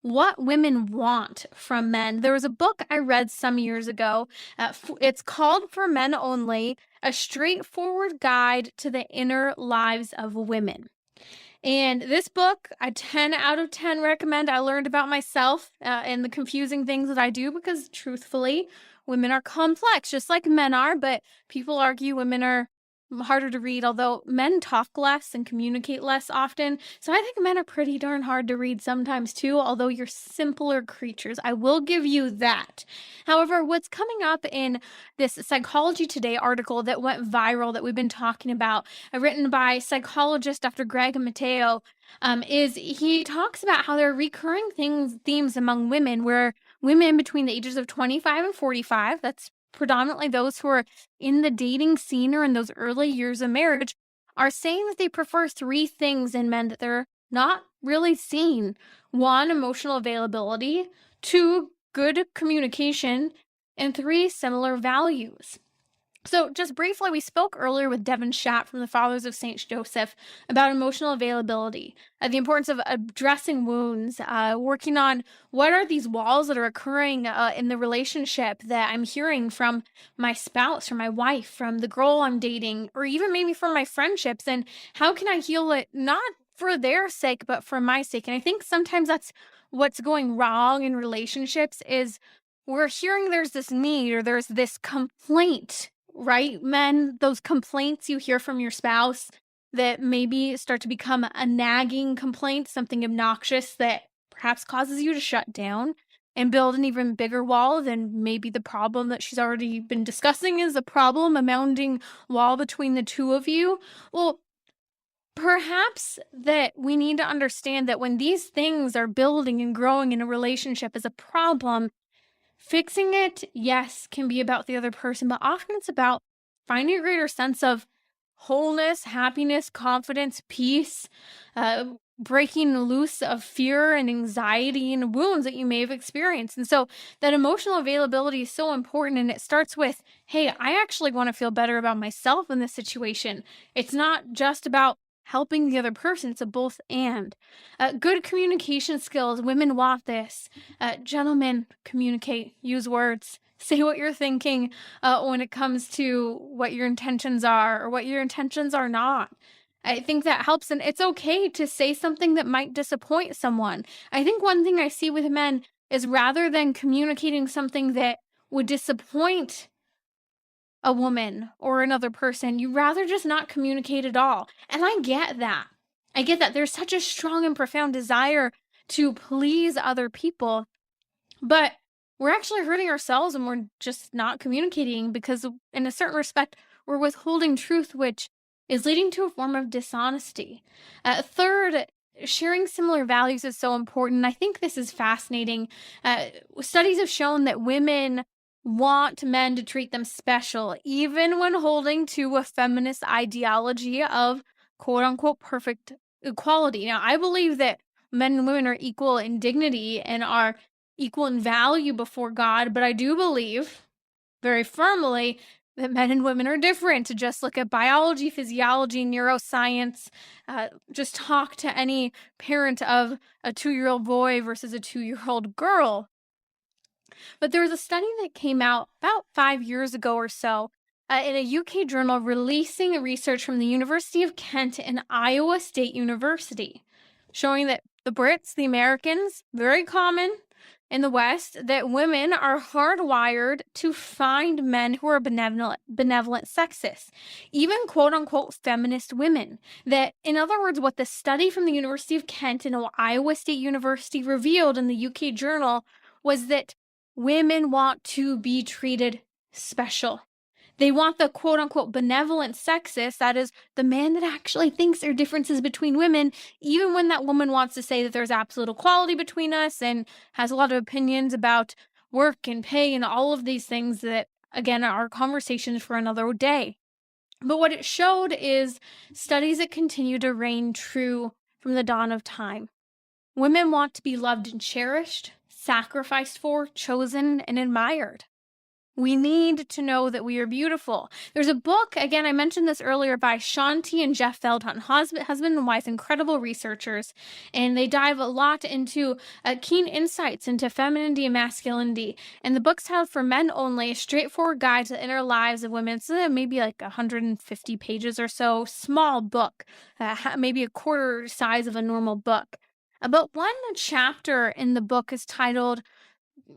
What women want from men. There was a book I read some years ago. It's called For Men Only, a straightforward guide to the inner lives of women. And this book, I 10 out of 10 recommend. I learned about myself and the confusing things that I do because, truthfully, women are complex, just like men are. But people argue women are harder to read, although men talk less and communicate less often. So I think men are pretty darn hard to read sometimes too, although you're simpler creatures. I will give you that. However, what's coming up in this Psychology Today article that went viral that we've been talking about, written by psychologist Dr. Greg Mateo, is he talks about how there are recurring themes among women where women between the ages of 25 and 45, that's predominantly those who are in the dating scene or in those early years of marriage, are saying that they prefer three things in men that they're not really seeing. One, emotional availability. Two, good communication. And three, similar values. So, just briefly, we spoke earlier with Devin Schatt from the Fathers of St. Joseph about emotional availability, the importance of addressing wounds, working on what are these walls that are occurring in the relationship that I'm hearing from my spouse, from my wife, from the girl I'm dating, or even maybe from my friendships, and how can I heal it not for their sake, but for my sake? And I think sometimes that's what's going wrong in relationships is we're hearing there's this need or there's this complaint, right? Men, those complaints you hear from your spouse that maybe start to become a nagging complaint, something obnoxious that perhaps causes you to shut down and build an even bigger wall than maybe the problem that she's already been discussing is a problem, a mounting wall between the two of you. Well, perhaps that we need to understand that when these things are building and growing in a relationship as a problem, fixing it, yes, can be about the other person, but often it's about finding a greater sense of wholeness, happiness, confidence, peace, uh, breaking loose of fear and anxiety and wounds that you may have experienced. And so that emotional availability is so important. And it starts with, hey, I actually want to feel better about myself in this situation. It's not just about helping the other person, it's a both and. Good communication skills, women want this. Gentlemen, communicate, use words, say what you're thinking when it comes to what your intentions are or what your intentions are not. I think that helps, and it's okay to say something that might disappoint someone. I think one thing I see with men is rather than communicating something that would disappoint a woman or another person, you rather just not communicate at all. And I get that. I get that there's such a strong and profound desire to please other people, but we're actually hurting ourselves and we're just not communicating because, in a certain respect, we're withholding truth, which is leading to a form of dishonesty. Third, sharing similar values is so important. I think this is fascinating. Studies have shown that women want men to treat them special, even when holding to a feminist ideology of quote unquote perfect equality. Now, I believe that men and women are equal in dignity and are equal in value before God, but I do believe very firmly that men and women are different. Just look at biology, physiology, neuroscience. Just talk to any parent of a 2-year-old boy versus a 2-year-old girl. But there was a study that came out about 5 years ago or so in a UK journal releasing research from the University of Kent and Iowa State University, showing that the Brits, the Americans, very common in the West, that women are hardwired to find men who are benevolent sexists, even quote unquote feminist women. That, in other words, what the study from the University of Kent and Iowa State University revealed in the UK journal was that women want to be treated special. They want the quote unquote benevolent sexist, that is, the man that actually thinks there are differences between women, even when that woman wants to say that there's absolute equality between us and has a lot of opinions about work and pay and all of these things that, again, are conversations for another day. But what it showed is studies that continue to reign true from the dawn of time. Women want to be loved and cherished, sacrificed for, chosen, and admired. We need to know that we are beautiful. There's a book, again, I mentioned this earlier, by Shanti and Jeff Feldhahn, husband and wife, incredible researchers, and they dive a lot into keen insights into femininity and masculinity. And the book's titled For Men Only, a straightforward guide to the inner lives of women. It's maybe like 150 pages or so, small book, maybe a quarter size of a normal book. But one chapter in the book is titled,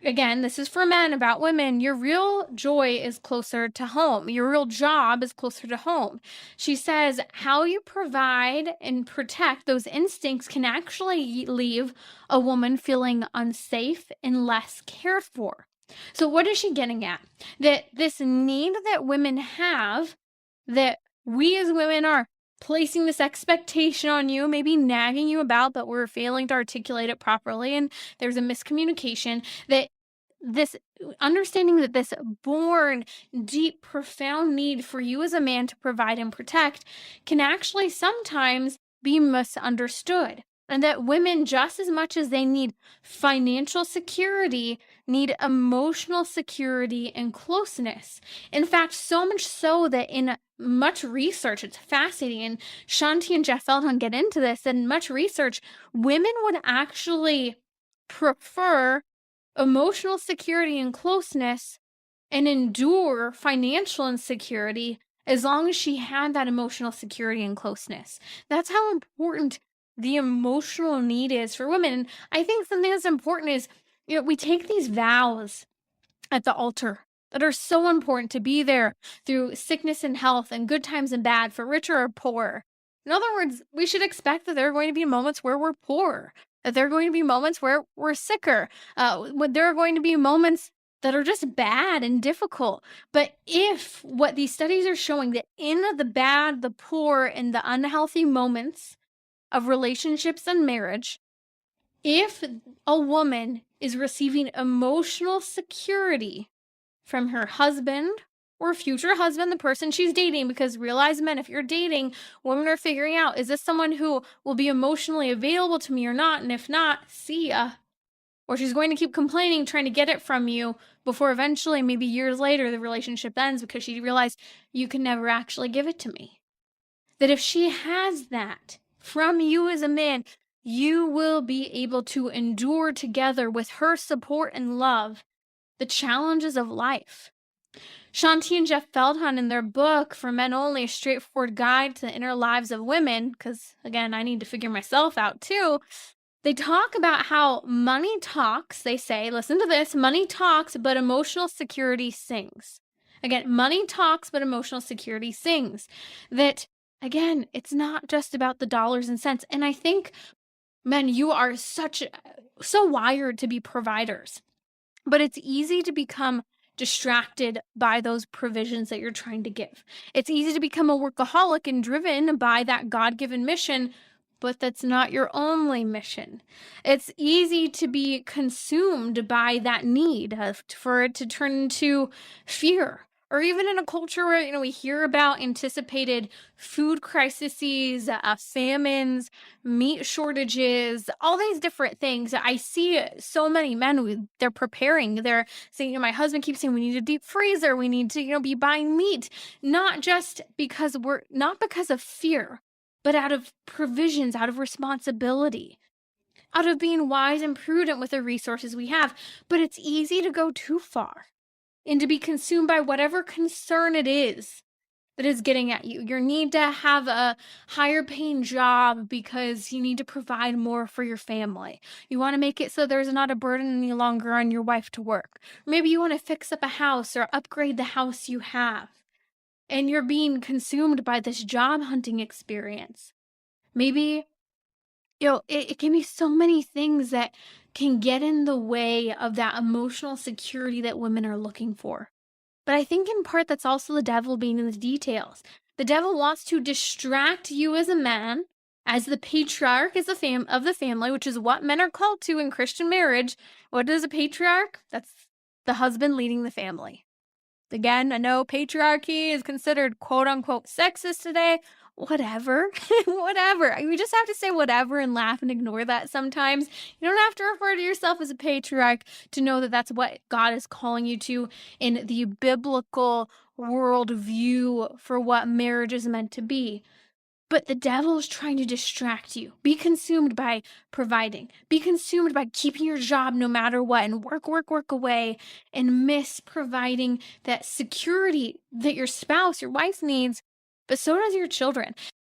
again, this is for men about women, your real joy is closer to home. Your real job is closer to home. She says, how you provide and protect those instincts can actually leave a woman feeling unsafe and less cared for. So, what is she getting at? That this need that women have, that we as women are placing this expectation on you, maybe nagging you about, but we're failing to articulate it properly, and there's a miscommunication, that this understanding that this born, deep, profound need for you as a man to provide and protect can actually sometimes be misunderstood. And that women, just as much as they need financial security, need emotional security and closeness. In fact, so much so that in much research, it's fascinating, and Shanti and Jeff Feldhahn get into this, and much research, women would actually prefer emotional security and closeness and endure financial insecurity as long as she had that emotional security and closeness. That's how important the emotional need is for women. And I think something that's important is, we take these vows at the altar that are so important to be there through sickness and health and good times and bad, for richer or poor. In other words, we should expect that there are going to be moments where we're poor, that there are going to be moments where we're sicker, when there are going to be moments that are just bad and difficult. But if what these studies are showing, that in the bad, the poor, and the unhealthy moments of relationships and marriage, if a woman is receiving emotional security from her husband or future husband, the person she's dating, because realize, men, if you're dating, women are figuring out, is this someone who will be emotionally available to me or not? And if not, see ya. Or she's going to keep complaining, trying to get it from you, before eventually, maybe years later, the relationship ends because she realized you can never actually give it to me. That if she has that from you as a man, you will be able to endure together with her support and love the challenges of life. Shanti and Jeff Feldhahn, in their book For Men Only, a straightforward guide to the inner lives of women, because again, I need to figure myself out too, they talk about how money talks. They say, listen to this, money talks, but emotional security sings. Again, money talks, but emotional security sings. That, again, it's not just about the dollars and cents. And I think, men, you are so wired to be providers, but it's easy to become distracted by those provisions that you're trying to give. It's easy to become a workaholic and driven by that God-given mission, but that's not your only mission. It's easy to be consumed by that need for it to turn into fear. Or even in a culture where, we hear about anticipated food crises, famines, meat shortages, all these different things. I see so many men, they're preparing. They're saying, my husband keeps saying, we need a deep freezer. We need to, be buying meat, not because of fear, but out of provisions, out of responsibility, out of being wise and prudent with the resources we have. But it's easy to go too far and to be consumed by whatever concern it is that is getting at you. Your need to have a higher paying job because you need to provide more for your family. You want to make it so there's not a burden any longer on your wife to work. Maybe you want to fix up a house or upgrade the house you have, and you're being consumed by this job hunting experience. Maybe, it can be so many things that can get in the way of that emotional security that women are looking for. But I think in part that's also the devil being in the details. The devil wants to distract you as a man, as the patriarch of the family, which is what men are called to in Christian marriage. What is a patriarch? That's the husband leading the family. Again, I know patriarchy is considered quote unquote sexist today. Whatever, whatever. We just have to say whatever and laugh and ignore that sometimes. You don't have to refer to yourself as a patriarch to know that that's what God is calling you to in the biblical worldview for what marriage is meant to be. But the devil is trying to distract you. Be consumed by providing. Be consumed by keeping your job no matter what and work, work, work away and miss providing that security that your spouse, your wife needs, but so does your children.